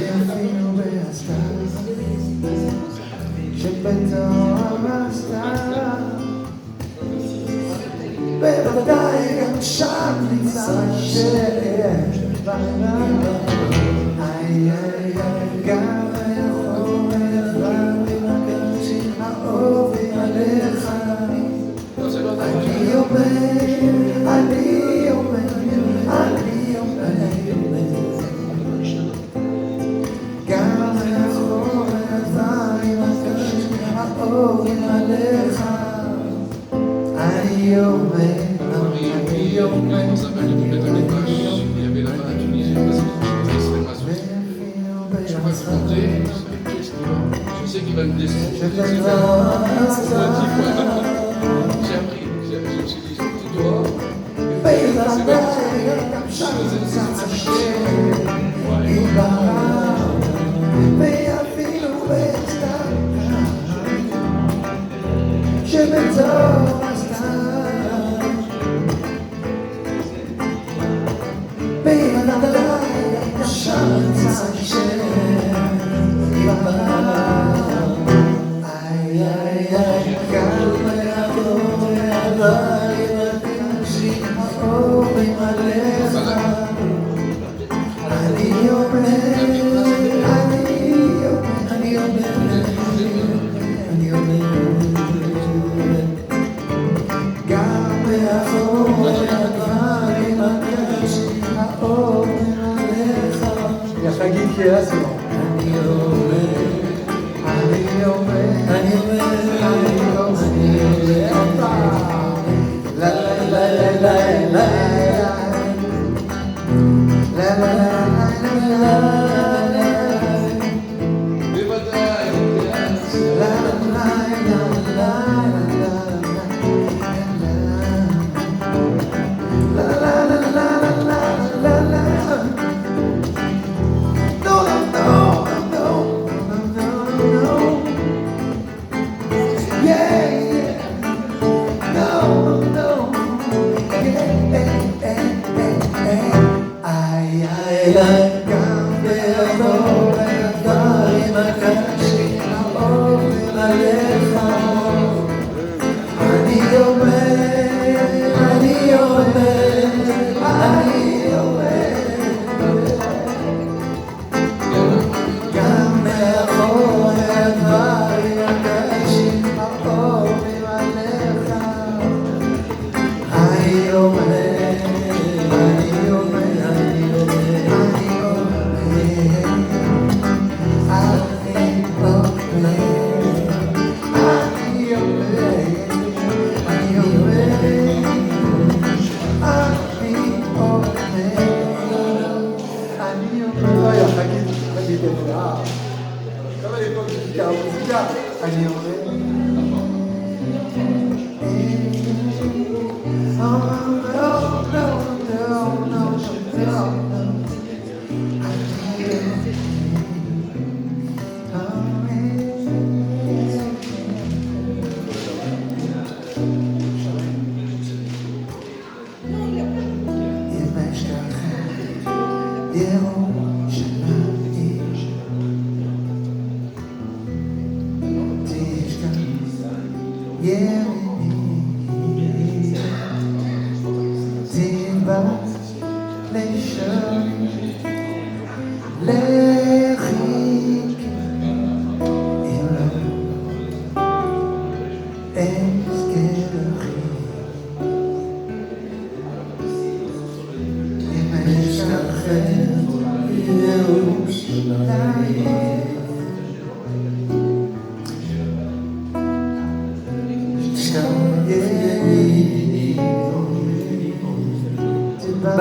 ואפילו בהסתר שבתור הסתר בוודאי גם שם נמצא שיש גם היכולת והמקשים האהובים עליך אני אומר גם היכולת והמקשים האהובים עליך אני אומר Je sais qu'il va me descendre. J'ai appris. Je me suis dit, c'est toi. C'est pas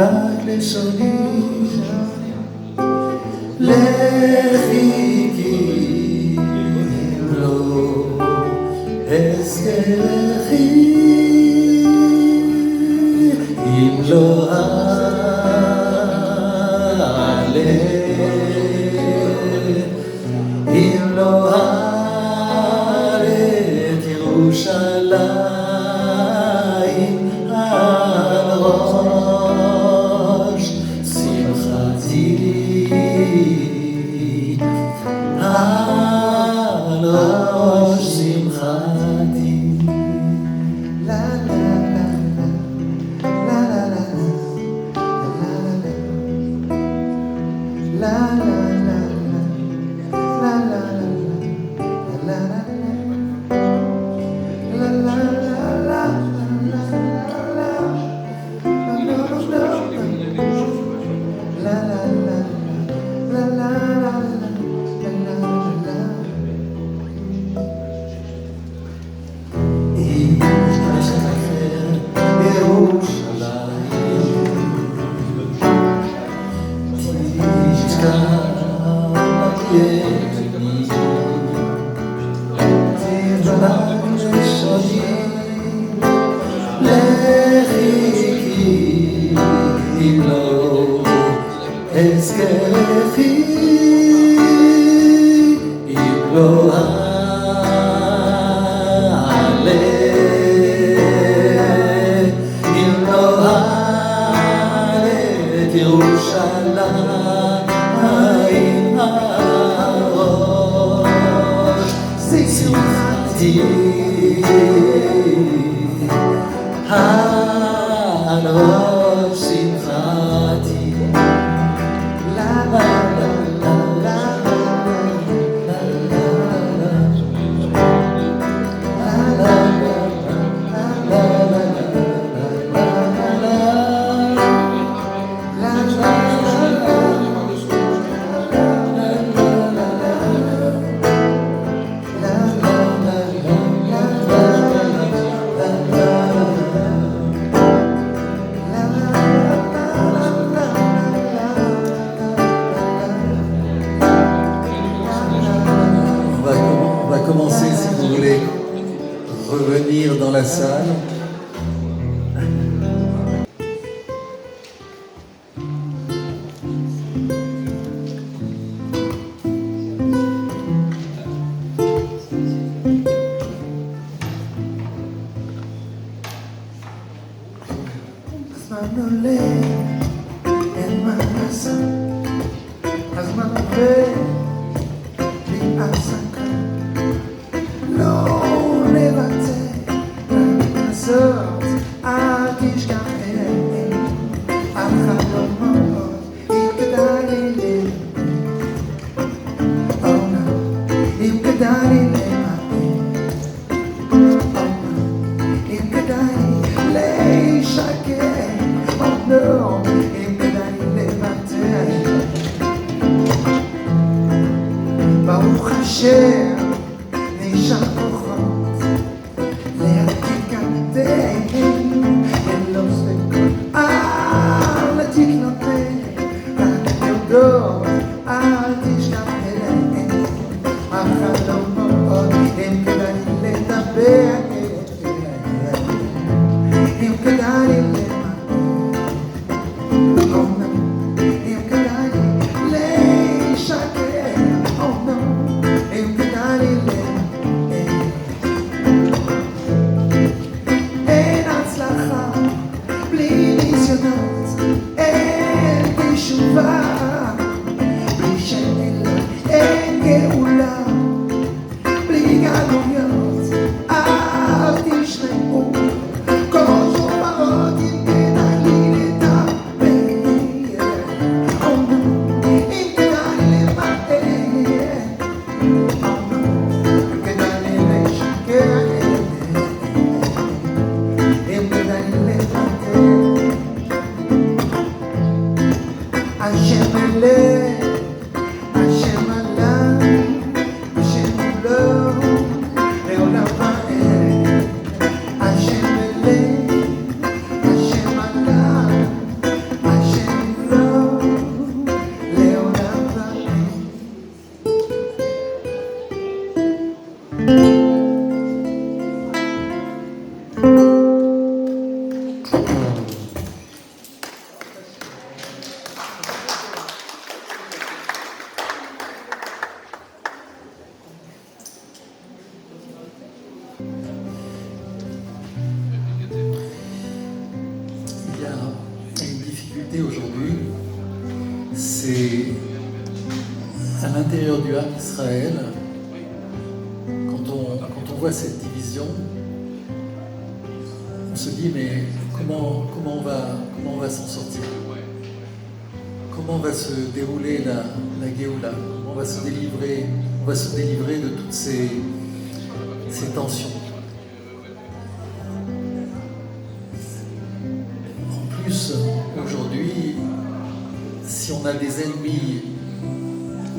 Des ennemis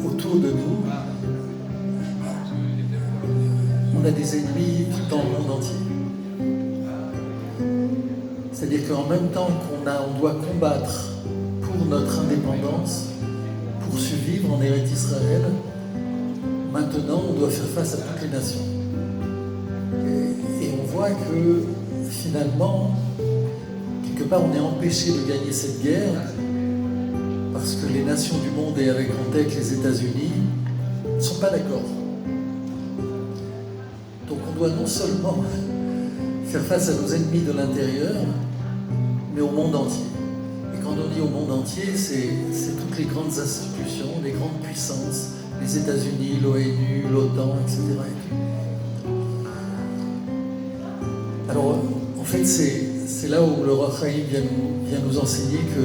autour de nous, on a des ennemis tout dans le monde entier. C'est-à-dire qu'en même temps on doit combattre pour notre indépendance, pour survivre en Eretz Israël, maintenant on doit faire face à toutes les nations. Et on voit que finalement, quelque part, on est empêché de gagner cette guerre parce que les nations du monde, et avec en tête les États-Unis, ne sont pas d'accord. Donc on doit non seulement faire face à nos ennemis de l'intérieur, mais au monde entier. Et quand on dit au monde entier, c'est toutes les grandes institutions, les grandes puissances, les États-Unis, l'ONU, l'OTAN, etc. Alors, en fait, c'est là où le roi Chaim vient nous enseigner que,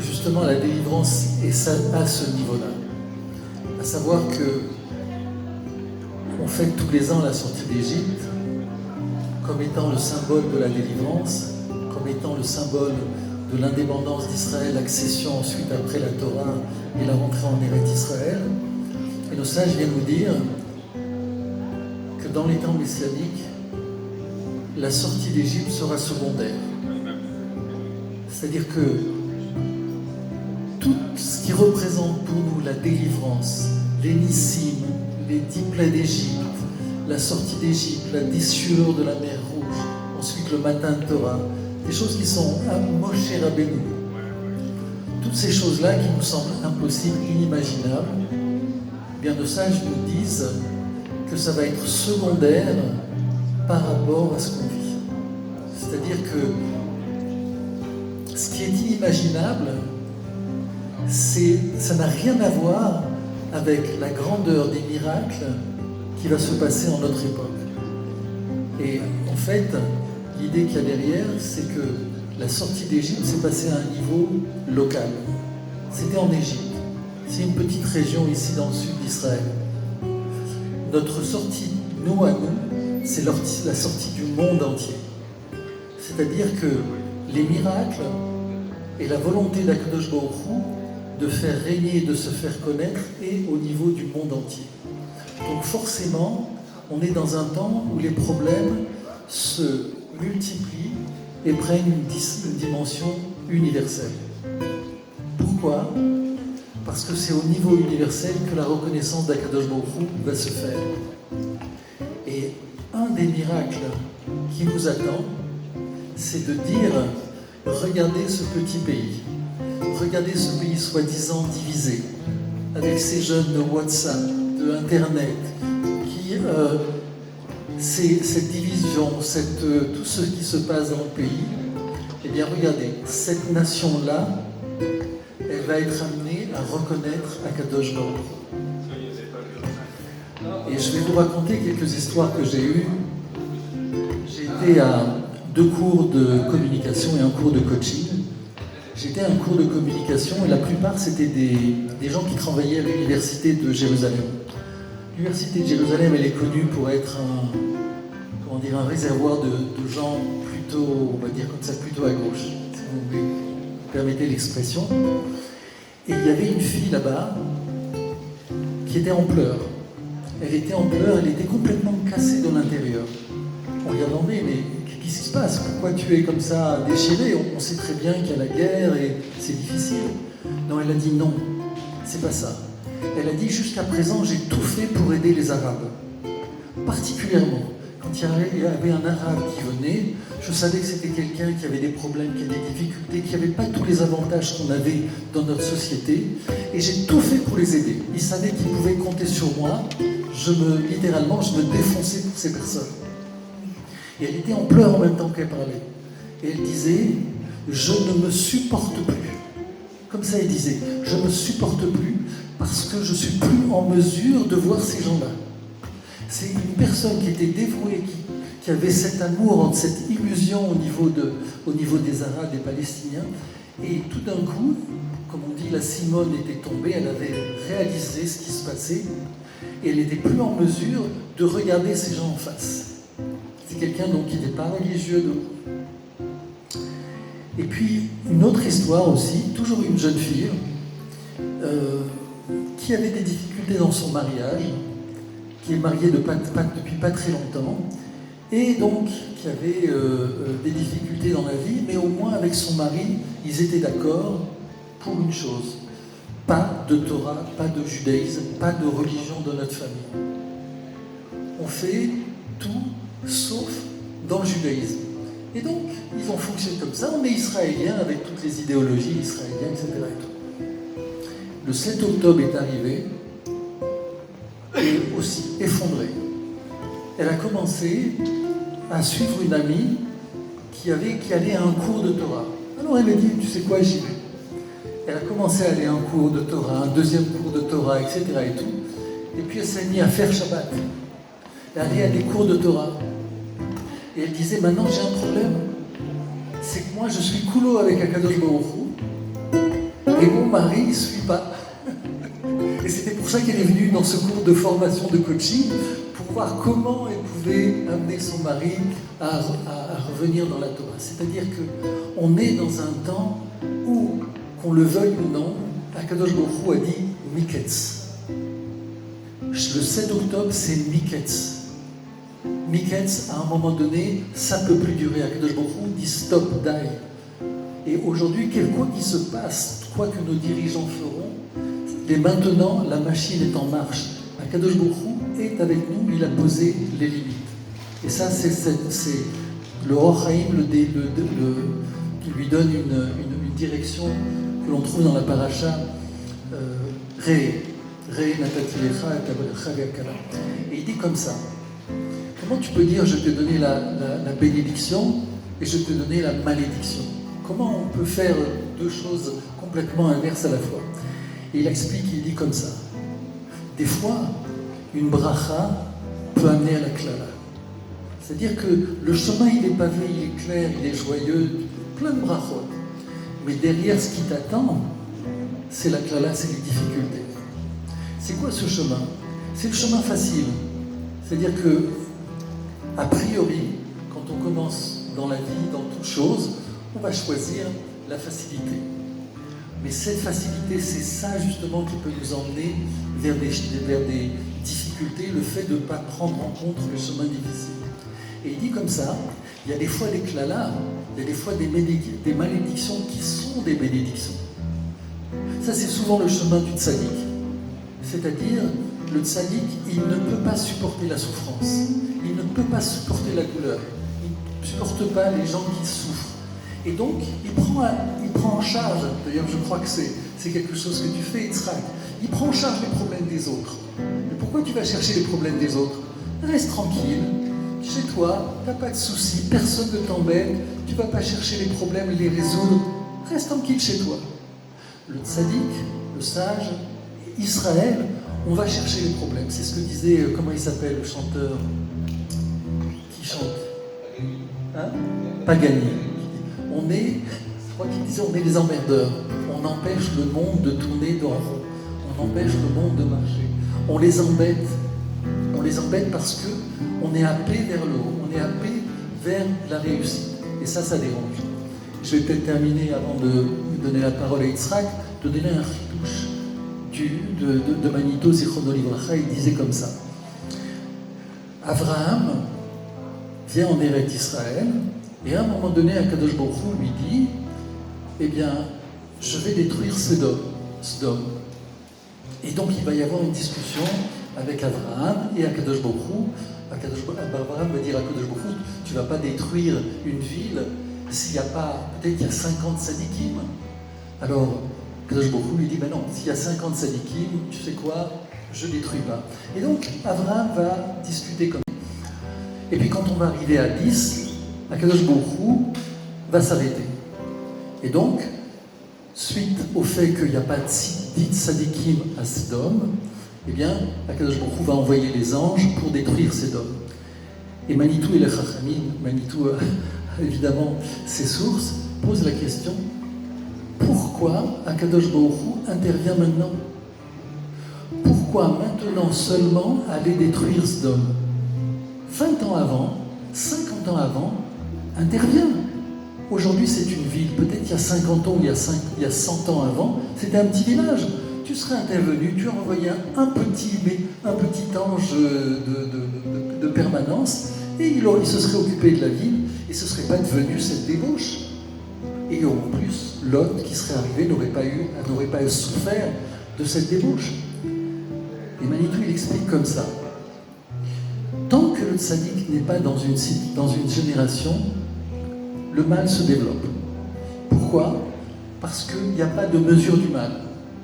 justement, la délivrance est à ce niveau-là. À savoir que on fête tous les ans la sortie d'Égypte comme étant le symbole de la délivrance, comme étant le symbole de l'indépendance d'Israël, l'accession ensuite après la Torah et la rentrée en Eretz Israël. Et nos sages viennent nous dire que dans les temps messianiques, la sortie d'Égypte sera secondaire. C'est-à-dire que tout ce qui représente pour nous la délivrance, les Nissim, les 10 plaies d'Égypte, la sortie d'Égypte, la déchirure de la mer Rouge, ensuite le matin de Torah, des choses qui sont à Moshe Rabbeinu. Toutes ces choses-là qui nous semblent impossibles, inimaginables, bien nos sages nous disent que ça va être secondaire par rapport à ce qu'on vit. C'est-à-dire que ce qui est inimaginable, ça n'a rien à voir avec la grandeur des miracles qui va se passer en notre époque. Et en fait, l'idée qu'il y a derrière, c'est que la sortie d'Égypte s'est passée à un niveau local. C'était en Égypte. C'est une petite région ici dans le sud d'Israël. Notre sortie, nous à nous, c'est la sortie du monde entier. C'est-à-dire que les miracles et la volonté d'Akadosh Baruch Hu de faire régner, de se faire connaître est au niveau du monde entier. Donc forcément, on est dans un temps où les problèmes se multiplient et prennent une dimension universelle. Pourquoi ? Parce que c'est au niveau universel que la reconnaissance d'Akadosh Baruch Hu va se faire. Et un des miracles qui nous attend, c'est de dire, regardez ce petit pays, regardez ce pays soi-disant divisé, avec ces jeunes de WhatsApp, de Internet, qui, cette division, tout ce qui se passe dans le pays, eh bien regardez, cette nation-là, elle va être amenée à reconnaître Akadosh Baruch Hu. Et je vais vous raconter quelques histoires que j'ai eues. J'ai été à 2 cours de communication et un cours de coaching. J'étais à un cours de communication et la plupart c'était des gens qui travaillaient à l'université de Jérusalem. L'université de Jérusalem, elle est connue pour être un réservoir de gens plutôt, on va dire comme ça, plutôt à gauche, si vous me permettez l'expression. Et il y avait une fille là-bas qui était en pleurs. Elle était en pleurs, elle était complètement cassée de l'intérieur. On lui a demandé, mais qu'est-ce qui se passe? Pourquoi tu es comme ça déchiré? On sait très bien qu'il y a la guerre et c'est difficile. Non, elle a dit non, c'est pas ça. Elle a dit, jusqu'à présent, j'ai tout fait pour aider les Arabes. Particulièrement, quand il y avait un Arabe qui venait, je savais que c'était quelqu'un qui avait des problèmes, qui avait des difficultés, qui n'avait pas tous les avantages qu'on avait dans notre société. Et j'ai tout fait pour les aider. Ils savaient qu'ils pouvaient compter sur moi. Littéralement, je me défonçais pour ces personnes. Et elle était en pleurs en même temps qu'elle parlait. Et elle disait, je ne me supporte plus. Comme ça, elle disait, je ne me supporte plus parce que je ne suis plus en mesure de voir ces gens-là. C'est une personne qui était dévouée, qui avait cet amour, cette illusion au niveau des Arabes, des Palestiniens. Et tout d'un coup, comme on dit, la Simone était tombée, elle avait réalisé ce qui se passait. Et elle n'était plus en mesure de regarder ces gens en face. C'est quelqu'un donc qui n'était pas religieux. Et puis, une autre histoire aussi, toujours une jeune fille, qui avait des difficultés dans son mariage, qui est mariée depuis pas très longtemps, et donc qui avait des difficultés dans la vie, mais au moins avec son mari, ils étaient d'accord pour une chose. pas de Torah, pas de judaïsme, pas de religion dans notre famille. On fait tout sauf dans le judaïsme. Et donc, ils ont fonctionné comme ça. On est israélien avec toutes les idéologies israéliennes, etc. et tout. Le 7 octobre est arrivé et aussi effondré. Elle a commencé à suivre une amie qui allait à un cours de Torah. Alors elle m'a dit, tu sais quoi, j'y vais. Elle a commencé à aller à un cours de Torah, un deuxième cours de Torah, etc. et tout. Et puis elle s'est mise à faire Shabbat. Elle allait à des cours de Torah. Et elle disait, maintenant j'ai un problème. C'est que moi je suis coulo avec Akadosh Baruch Hu, et mon mari ne suit pas. Et c'était pour ça qu'elle est venue dans ce cours de formation de coaching, pour voir comment elle pouvait amener son mari à revenir dans la Torah. C'est-à-dire qu'on est dans un temps où, qu'on le veuille ou non, Akadosh Baruch Hu a dit Miketz. Le 7 octobre, c'est Miketz. Miketz, à un moment donné, ça ne peut plus durer. Akadosh Baruch Hu dit stop, die. Et aujourd'hui, quoi qu'il se passe, quoi que nos dirigeants feront, et maintenant, la machine est en marche. Akadosh Baruch Hu est avec nous, il a posé les limites. Et ça, c'est le Or Haïm qui lui donne une direction que l'on trouve dans la paracha Re natati lecha et tablecha v'akala. Et il dit comme ça. Comment tu peux dire je t'ai donné la bénédiction et je t'ai donné la malédiction? Comment on peut faire deux choses complètement inverses à la fois? Et il explique, il dit comme ça. Des fois, une bracha peut amener à la klala. C'est-à-dire que le chemin, il est pavé, il est clair, il est joyeux, plein de brachot. Mais derrière, ce qui t'attend, c'est la klala, c'est les difficultés. C'est quoi ce chemin? C'est le chemin facile. C'est-à-dire que, a priori, quand on commence dans la vie, dans toute chose, on va choisir la facilité. Mais cette facilité, c'est ça justement qui peut nous emmener vers des difficultés, le fait de ne pas prendre en compte le chemin difficile. Et il dit comme ça, il y a des fois des klalas, il y a des fois des malédictions qui sont des bénédictions. Ça, c'est souvent le chemin du tzaddik. C'est-à-dire, le tzaddik, il ne peut pas supporter la souffrance, il ne peut pas supporter la douleur, il ne supporte pas les gens qui souffrent. Et donc, il prend en charge, d'ailleurs je crois que c'est quelque chose que tu fais, Yitzhak, il prend en charge les problèmes des autres. Mais pourquoi tu vas chercher les problèmes des autres? Reste tranquille, chez toi, tu n'as pas de soucis, personne ne t'embête, tu ne vas pas chercher les problèmes, les résoudre, reste tranquille chez toi. Le tzaddik, le sage, Israël, on va chercher les problèmes. C'est ce que disait, comment il s'appelle, le chanteur qui chante, hein? Pagani. Je crois qu'il disait, on est les emmerdeurs. On empêche le monde de tourner dans rond. On empêche le monde de marcher. On les embête. On les embête parce qu'on est happé vers le haut. On est happé vers la réussite. Et ça dérange. Je vais peut-être terminer avant de donner la parole à Yitzhak, de donner un chidouche de Manito Zichrono Livracha. Il disait comme ça. Abraham vient en Eretz Israël. Et à un moment donné, Akadosh Baruch Hu lui dit, eh bien, je vais détruire Sodome. Et donc, il va y avoir une discussion avec Abraham et Akadosh Baruch Hu. Abraham va dire à Akadosh Baruch Hu, tu ne vas pas détruire une ville s'il n'y a pas, peut-être qu'il y a 50 sadikim. Alors, Akadosh Baruch Hu lui dit, ben non, s'il y a 50 sadikim, tu sais quoi, je ne détruis pas. Et donc, Abraham va discuter comme ça. Et puis, quand on va arriver à 10, Akadosh Baruch Hu va s'arrêter. Et donc, suite au fait qu'il n'y a pas de tzadikim à Sodome, eh bien, Akadosh Baruch Hu va envoyer les anges pour détruire Sodome. Et Manitou et les Chachamim, Manitou a évidemment ses sources, posent la question, pourquoi Akadosh Baruch Hu intervient maintenant? Pourquoi maintenant seulement aller détruire Sodome? 20 ans avant, 50 ans avant, intervient. Aujourd'hui, c'est une ville. Peut-être il y a 50 ans ou il y a 100 ans avant, c'était un petit village. Tu serais intervenu, tu aurais envoyé un petit ange de permanence et il se serait occupé de la ville et ce ne serait pas devenu cette débauche. Et en plus, Lot qui serait arrivé n'aurait pas souffert de cette débauche. Et Manitou, il explique comme ça. Tant que le tzaddik n'est pas dans une génération, le mal se développe. Pourquoi? Parce qu'il n'y a pas de mesure du mal.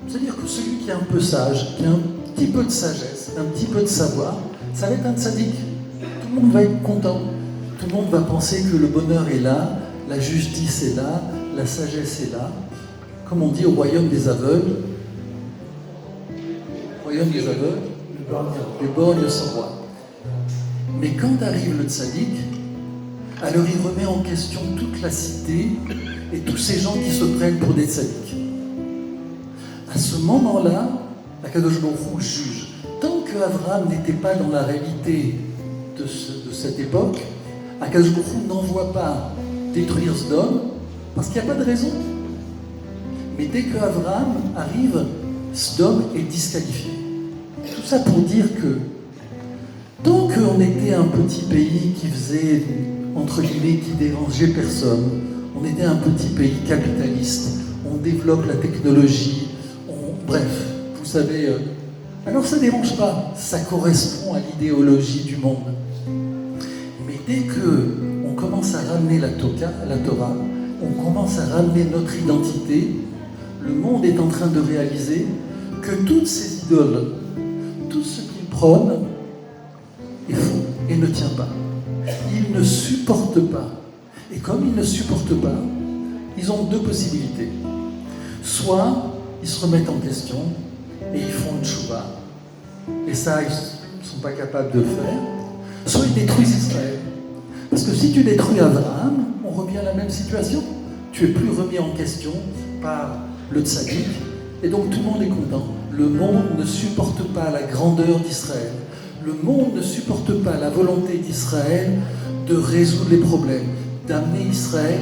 C'est-à-dire que celui qui est un peu sage, qui a un petit peu de sagesse, un petit peu de savoir, ça va être un tzaddik. Tout le monde va être content. Tout le monde va penser que le bonheur est là, la justice est là, la sagesse est là. Comme on dit au royaume des aveugles, les borgnes sont rois. Mais quand arrive le tzaddik, alors il remet en question toute la cité et tous ces gens qui se prennent pour des tzaddiks. À ce moment-là, Akadosh Baruch Hu juge. Tant qu'Abraham n'était pas dans la réalité de cette époque, Akadosh Baruch Hu n'envoie pas détruire Sodome parce qu'il n'y a pas de raison. Mais dès qu'Abraham arrive, Sodome est disqualifié. Tout ça pour dire que tant qu'on était un petit pays qui faisait, entre guillemets, qui dérangeait personne, on était un petit pays capitaliste, on développe la technologie, bref, vous savez, alors ça ne dérange pas, ça correspond à l'idéologie du monde. Mais dès qu'on commence à ramener la Torah, on commence à ramener notre identité, le monde est en train de réaliser que toutes ces idoles, tout ce qu'ils prônent est faux et ne tient pas. Ils ne supportent pas. Et comme ils ne supportent pas, ils ont deux possibilités. Soit ils se remettent en question et ils font une tchouva. Et ça, ils ne sont pas capables de le faire. Soit ils détruisent Israël. Parce que si tu détruis Abraham, on revient à la même situation. Tu es plus remis en question par le tzaddik. Et donc tout le monde est content. Le monde ne supporte pas la grandeur d'Israël. Le monde ne supporte pas la volonté d'Israël de résoudre les problèmes, d'amener Israël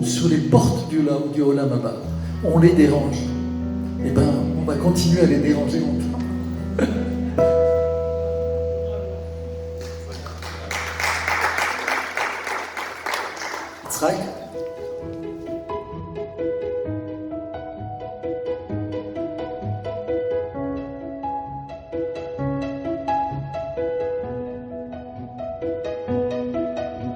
sur les portes du Olam Haba. On les dérange. Eh bien, on va continuer à les déranger longtemps. Yitzhak